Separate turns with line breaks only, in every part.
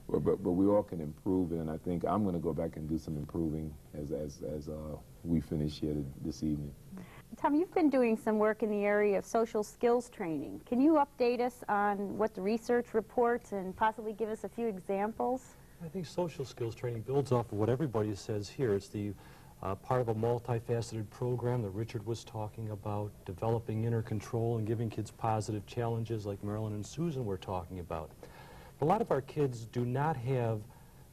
but we all can improve it, and I think I'm going to go back and do some improving as we finish here this evening.
Tom, you've been doing some work in the area of social skills training. Can you update us on what the research reports and possibly give us a few examples?
I think social skills training builds off of what everybody says here. It's the part of a multifaceted program that Richard was talking about, developing inner control and giving kids positive challenges like Marilyn and Susan were talking about. A lot of our kids do not have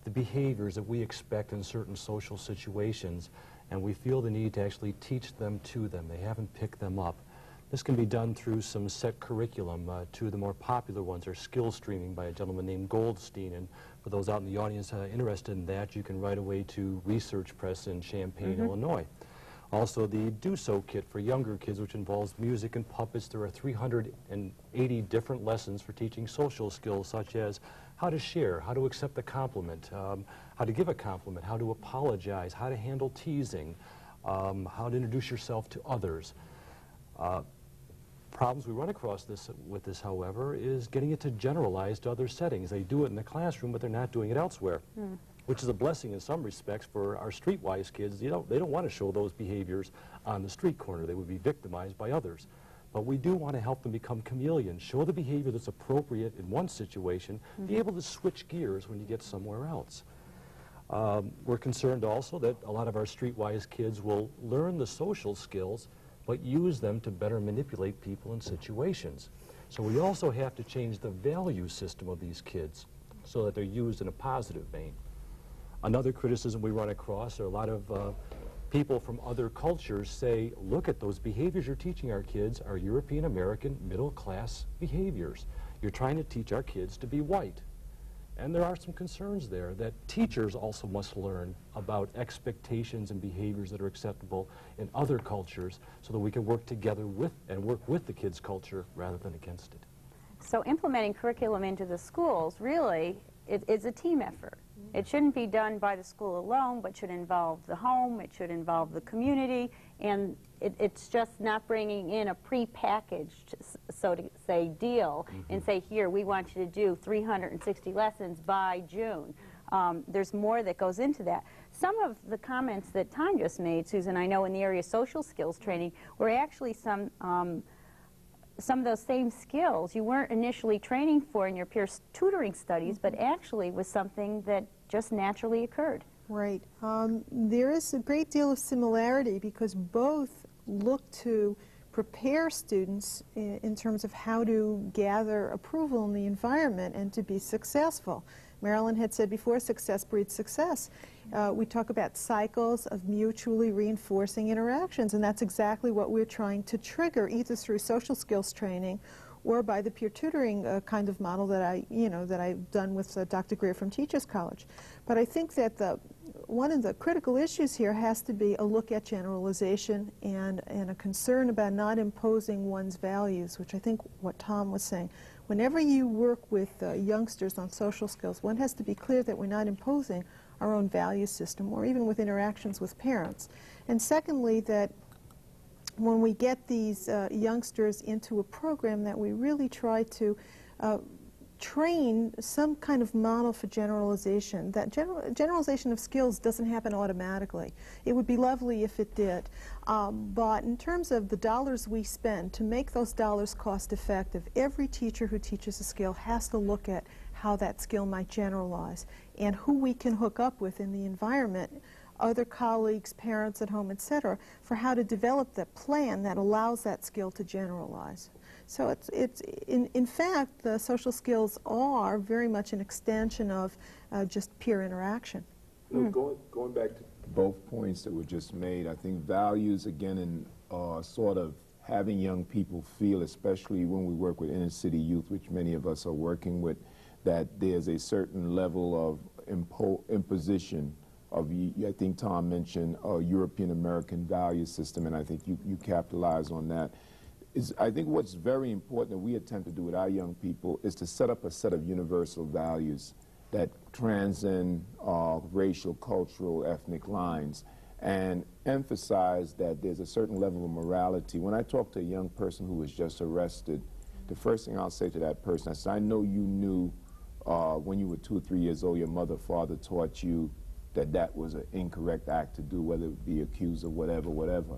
the behaviors that we expect in certain social situations, and we feel the need to actually teach them to them. They haven't picked them up. This can be done through some set curriculum. Two of the more popular ones are skill streaming by a gentleman named Goldstein, and for those out in the audience interested in that, you can write away to Research Press in Champaign, Illinois. Also, the Do So kit for younger kids, which involves music and puppets. There are 380 different lessons for teaching social skills, such as how to share, how to accept a compliment, how to give a compliment, how to apologize, how to handle teasing, how to introduce yourself to others. Problems we run across with this, however, is getting it to generalize to other settings. They do it in the classroom, but they're not doing it elsewhere, which is a blessing in some respects for our streetwise kids. They don't want to show those behaviors on the street corner. They would be victimized by others. But we do want to help them become chameleons, show the behavior that's appropriate in one situation, be able to switch gears when you get somewhere else. We're concerned also that a lot of our streetwise kids will learn the social skills but use them to better manipulate people in situations. So we also have to change the value system of these kids so that they're used in a positive vein. Another criticism we run across are a lot of people from other cultures say, look at those behaviors you're teaching our kids are European American middle class behaviors. You're trying to teach our kids to be white. And there are some concerns there that teachers also must learn about expectations and behaviors that are acceptable in other cultures so that we can work together with and work with the kids' culture rather than against it.
So implementing curriculum into the schools really is a team effort. It shouldn't be done by the school alone, but should involve the home, it should involve the community, and it's just not bringing in a pre-packaged, so to say, deal and say, here, we want you to do 360 lessons by June. There's more that goes into that. Some of the comments that Tom just made, Susan, I know in the area of social skills training, were actually some of those same skills you weren't initially training for in your peer tutoring studies, but actually was something that just naturally occurred.
Right. There is a great deal of similarity because both look to prepare students in terms of how to gather approval in the environment and to be successful. Marilyn had said before, success breeds success. We talk about cycles of mutually reinforcing interactions, and that's exactly what we're trying to trigger, either through social skills training or by the peer tutoring kind of model that I've done with Dr. Greer from Teachers College. But I think that one of the critical issues here has to be a look at generalization and a concern about not imposing one's values, which I think what Tom was saying. Whenever you work with youngsters on social skills, one has to be clear that we're not imposing our own value system, or even with interactions with parents. And secondly, that when we get these youngsters into a program, that we really try to train some kind of model for generalization. That generalization of skills doesn't happen automatically. It would be lovely if it did. But in terms of the dollars we spend to make those dollars cost effective, every teacher who teaches a skill has to look at how that skill might generalize and who we can hook up with in the environment, other colleagues, parents at home, etc., for how to develop the plan that allows that skill to generalize. So in fact, the social skills are very much an extension of just peer interaction.
Going back to both points that were just made, I think values, again, in sort of having young people feel, especially when we work with inner city youth, which many of us are working with, that there's a certain level of imposition of, I think Tom mentioned, a European American value system, and I think you capitalize on that. I think what's very important that we attempt to do with our young people is to set up a set of universal values that transcend racial, cultural, ethnic lines, and emphasize that there's a certain level of morality. When I talk to a young person who was just arrested, the first thing I'll say to that person, I say, I know you knew when you were 2 or 3 years old, your mother or father taught you that that was an incorrect act to do, whether it be accused of whatever.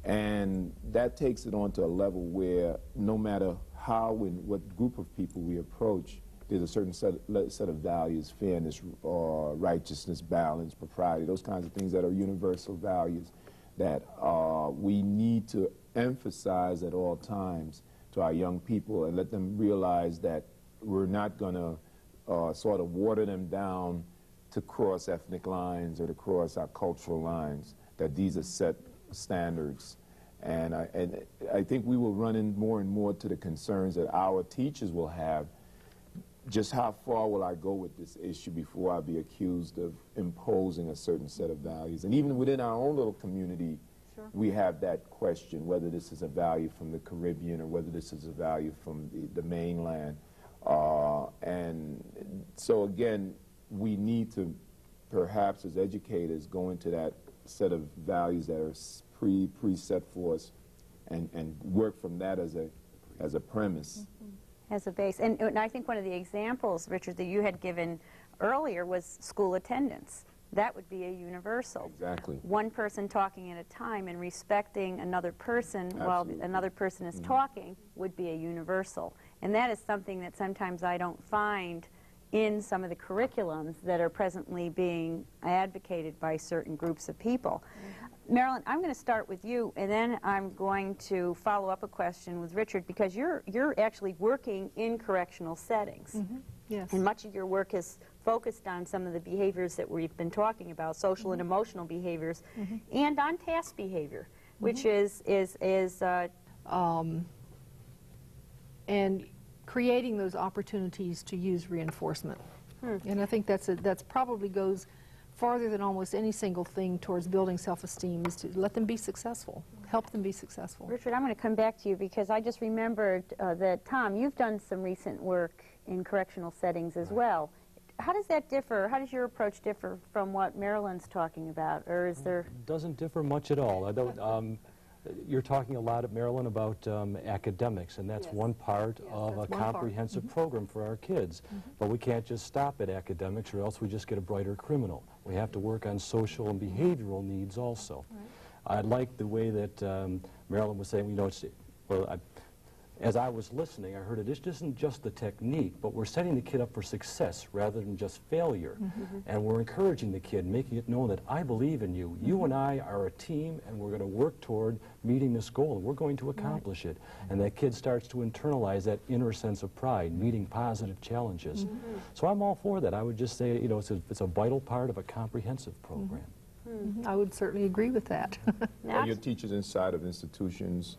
And that takes it on to a level where no matter how and what group of people we approach, there's a certain set of values, fairness, righteousness, balance, propriety, those kinds of things that are universal values that we need to emphasize at all times to our young people and let them realize that we're not going to sort of water them down to cross ethnic lines or to cross our cultural lines, that these are set standards. And I think we will run in more and more to the concerns that our teachers will have. Just how far will I go with this issue before I be accused of imposing a certain set of values? And even within our own little community, sure, we have that question, whether this is a value from the Caribbean or whether this is a value from the mainland. And so again, we need to perhaps as educators go into that set of values that are preset for us and work from that as a premise.
Mm-hmm. As a base. And I think one of the examples, Richard, that you had given earlier was school attendance. That would be a universal.
Exactly.
One person talking at a time and respecting another person while another person is talking would be a universal. And that is something that sometimes I don't find in some of the curriculums that are presently being advocated by certain groups of people. Marilyn, I'm going to start with you, and then I'm going to follow up a question with Richard, because you're actually working in correctional settings.
Mm-hmm. Yes.
And much of your work is focused on some of the behaviors that we've been talking about, social and emotional behaviors, and on task behavior, which is
and creating those opportunities to use reinforcement. And I think that's probably goes farther than almost any single thing towards building self-esteem, is to let them be successful, help them be successful.
Richard, I'm going to come back to you because I just remembered that, Tom, you've done some recent work in correctional settings as well. How does that differ? How does your approach differ from what Marilyn's talking about? Or is there...
It doesn't differ much at all. I don't, you're talking a lot at Maryland about academics, and that's one part of a comprehensive program for our kids. But we can't just stop at academics, or else we just get a brighter criminal. We have to work on social and behavioral needs also. I like the way that Marilyn was saying, you know, as I was listening, I heard it isn't just the technique, but we're setting the kid up for success rather than just failure. And we're encouraging the kid, making it known that I believe in you. You and I are a team, and we're going to work toward meeting this goal, and we're going to accomplish it. And that kid starts to internalize that inner sense of pride, meeting positive challenges. So I'm all for that. I would just say, you know, it's a vital part of a comprehensive program.
I would certainly agree with that.
Are your teachers inside of institutions?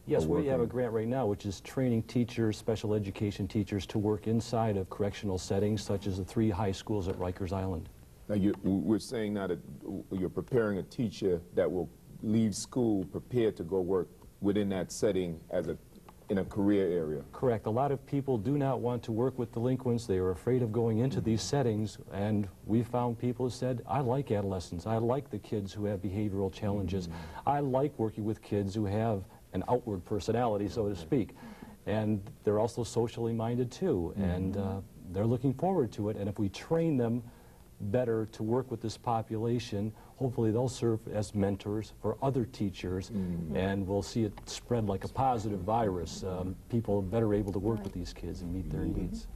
Yes, we have a grant right now which is training teachers, special education teachers, to work inside of correctional settings such as the 3 high schools at Rikers Island.
Now we're saying now that you're preparing a teacher that will leave school prepared to go work within that setting as in a career area.
Correct. A lot of people do not want to work with delinquents. They are afraid of going into these settings, and we found people who said, I like adolescents. I like the kids who have behavioral challenges. I like working with kids who have an outward personality, so to speak. And they're also socially minded too, and they're looking forward to it. And if we train them better to work with this population, hopefully they'll serve as mentors for other teachers, and we'll see it spread like a positive virus. People are better able to work with these kids and meet their needs.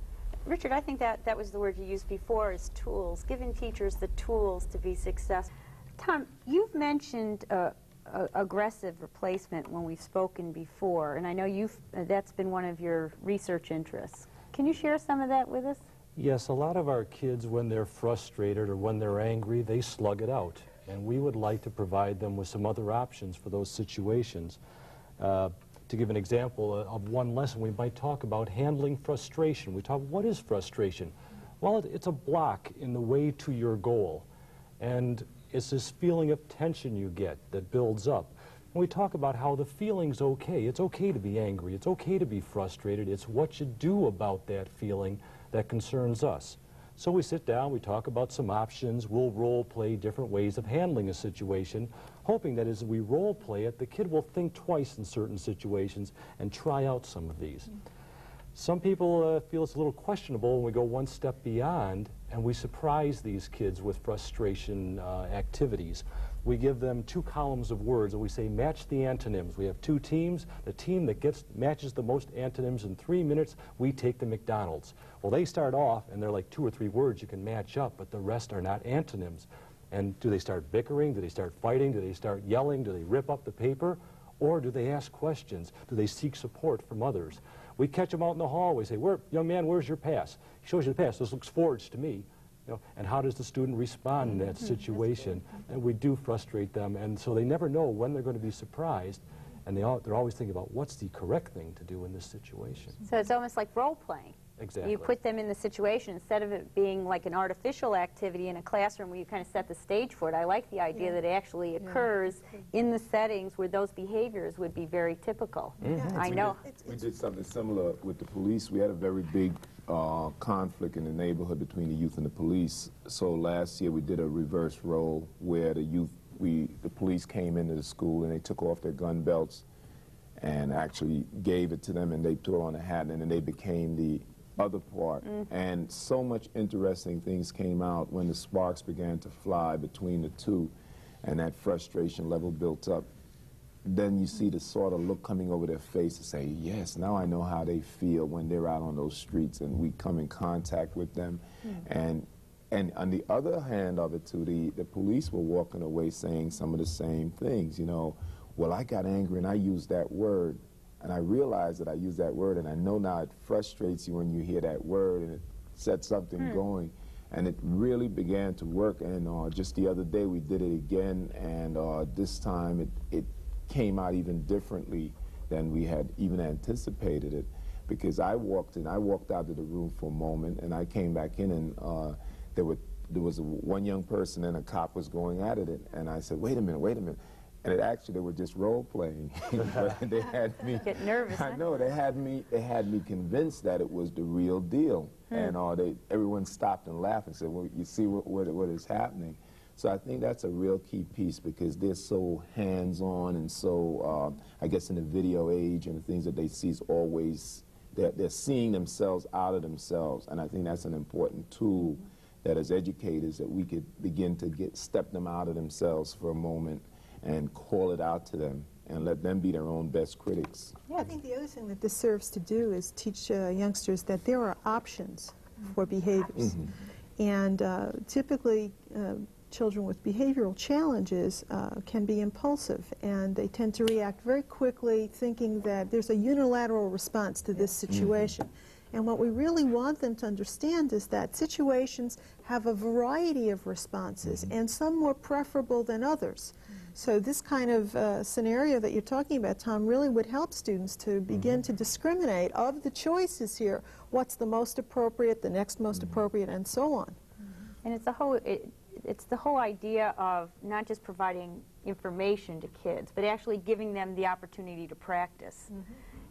Richard, I think that was the word you used before, is tools, giving teachers the tools to be successful. Tom, you've mentioned aggressive replacement when we've spoken before, and I know that's been one of your research interests. Can you share some of that with us?
Yes, a lot of our kids, when they're frustrated or when they're angry, they slug it out, and we would like to provide them with some other options for those situations. To give an example of one lesson, we might talk about handling frustration. We talk, what is frustration? Well, it's a block in the way to your goal, and it's this feeling of tension you get that builds up. And we talk about how the feeling's okay. It's okay to be angry. It's okay to be frustrated. It's what you do about that feeling that concerns us. So we sit down, we talk about some options, we'll role play different ways of handling a situation, hoping that as we role play it, the kid will think twice in certain situations and try out some of these. Some people feel it's a little questionable when we go one step beyond and we surprise these kids with frustration activities. We give them 2 columns of words and we say match the antonyms. We have 2 teams. The team that matches the most antonyms in 3 minutes, we take to McDonald's. Well, they start off and they're like 2 or 3 words you can match up, but the rest are not antonyms. And do they start bickering? Do they start fighting? Do they start yelling? Do they rip up the paper? Or do they ask questions? Do they seek support from others? We catch them out in the hallway, say, young man, where's your pass? He shows you the pass. This looks forged to me. You know, and how does the student respond in that situation? And we do frustrate them, and so they never know when they're going to be surprised, and they're always thinking about what's the correct thing to do in this situation.
So it's almost like role-playing.
Exactly.
You put them in the situation instead of it being like an artificial activity in a classroom where you kind of set the stage for it. I like the idea that it actually occurs in the settings where those behaviors would be very typical. I know.
We did something similar with the police. We had a very big conflict in the neighborhood between the youth and the police. So last year we did a reverse role where the police came into the school and they took off their gun belts and actually gave it to them, and they put on a hat, and then they became the other part. And so much interesting things came out when the sparks began to fly between the two, and that frustration level built up. Then you see the sort of look coming over their face to say, yes, now I know how they feel when they're out on those streets and we come in contact with them. And on the other hand of it too, the police were walking away saying some of the same things. You know, well, I got angry and I used that word, and I realized that I used that word, and I know now it frustrates you when you hear that word and it sets something going. And it really began to work, and just the other day we did it again, and this time it came out even differently than we had even anticipated it, because I walked out of the room for a moment, and I came back in, and there was one young person and a cop was going at it, and I said, wait a minute. And they were just role-playing. They had me
get nervous.
I know, they had me convinced that it was the real deal. And everyone stopped and laughed and said, well, you see what is happening. So I think that's a real key piece, because they're so hands-on and so, I guess in the video age and the things that they see is always, they're seeing themselves out of themselves. And I think that's an important tool that as educators that we could begin to step them out of themselves for a moment and call it out to them and let them be their own best critics.
Yeah, I think the other thing that this serves to do is teach youngsters that there are options for behaviors. And typically, children with behavioral challenges can be impulsive, and they tend to react very quickly, thinking that there's a unilateral response to this situation. And what we really want them to understand is that situations have a variety of responses, and some more preferable than others. So this kind of scenario that you're talking about, Tom, really would help students to begin to discriminate of the choices here, what's the most appropriate, the next most appropriate, and so on.
And it's the whole idea of not just providing information to kids, but actually giving them the opportunity to practice.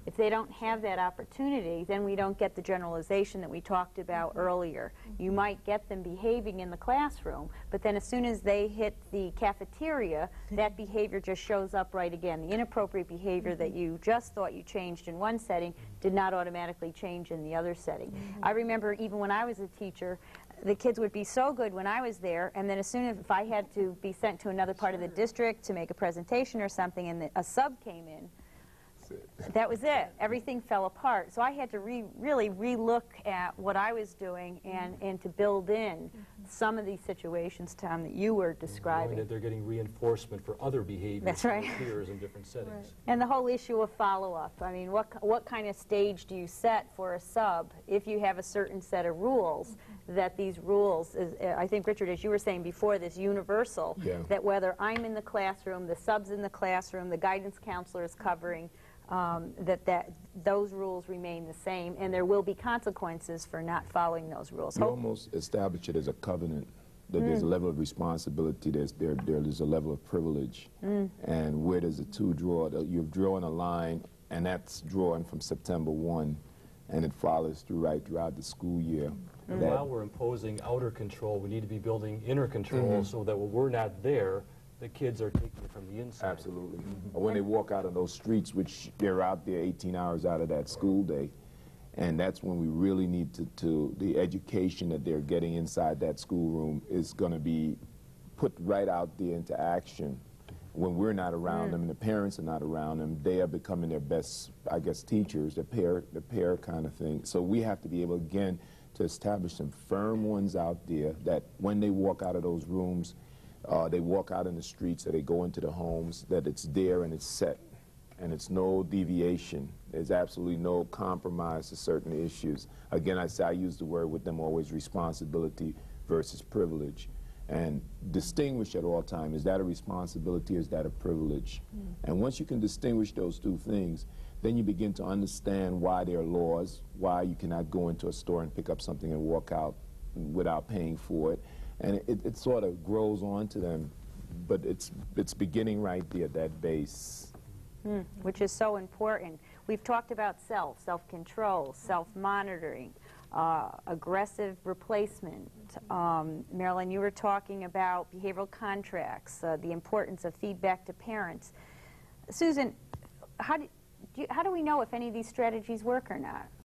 If they don't have that opportunity, then we don't get the generalization that we talked about earlier. You might get them behaving in the classroom, but then as soon as they hit the cafeteria, that behavior just shows up right again. The inappropriate behavior that you just thought you changed in one setting did not automatically change in the other setting. I remember even when I was a teacher, the kids would be so good when I was there, and then as soon as if I had to be sent to another part of the district to make a presentation or something, and a sub came in, that was it. Everything fell apart. So I had to really re-look at what I was doing and to build in some of these situations, Tom, that you were describing.
That they're getting reinforcement for other behaviors.
That's right.
From peers in different settings.
And the whole issue of follow-up. I mean, what kind of stage do you set for a sub if you have a certain set of rules, that these rules, I think, Richard, as you were saying before, this universal, that whether I'm in the classroom, the sub's in the classroom, the guidance counselor is covering, those rules remain the same, and there will be consequences for not following those rules.
You almost establish it as a covenant, that there's a level of responsibility, there's a level of privilege, and where does the two draw? You're drawing a line, and that's drawing from September 1, and it follows throughout the school year.
And while we're imposing outer control, we need to be building inner control so that when we're not there, the kids are taking it from the inside.
Absolutely. Or when they walk out on those streets, which they're out there 18 hours out of that school day, And that's when we really need the education that they're getting inside that schoolroom is going to be put right out there into action. When we're not around them and the parents are not around them, they are becoming their best, I guess, teachers, the pair kind of thing. So we have to be able, again, to establish some firm ones out there that when they walk out of those rooms, they walk out in the streets or they go into the homes, that it's there and it's set. And it's no deviation. There's absolutely no compromise to certain issues. Again, I use the word with them always, responsibility versus privilege. And distinguish at all times, is that a responsibility or is that a privilege? And once you can distinguish those two things, then you begin to understand why there are laws, why you cannot go into a store and pick up something and walk out without paying for it. And it sort of grows on to them, but it's beginning right there at that base.
Which is so important. We've talked about self-control, self-monitoring, aggressive replacement. Marilyn, you were talking about behavioral contracts, the importance of feedback to parents. Susan, how do we know if any of these strategies work or not?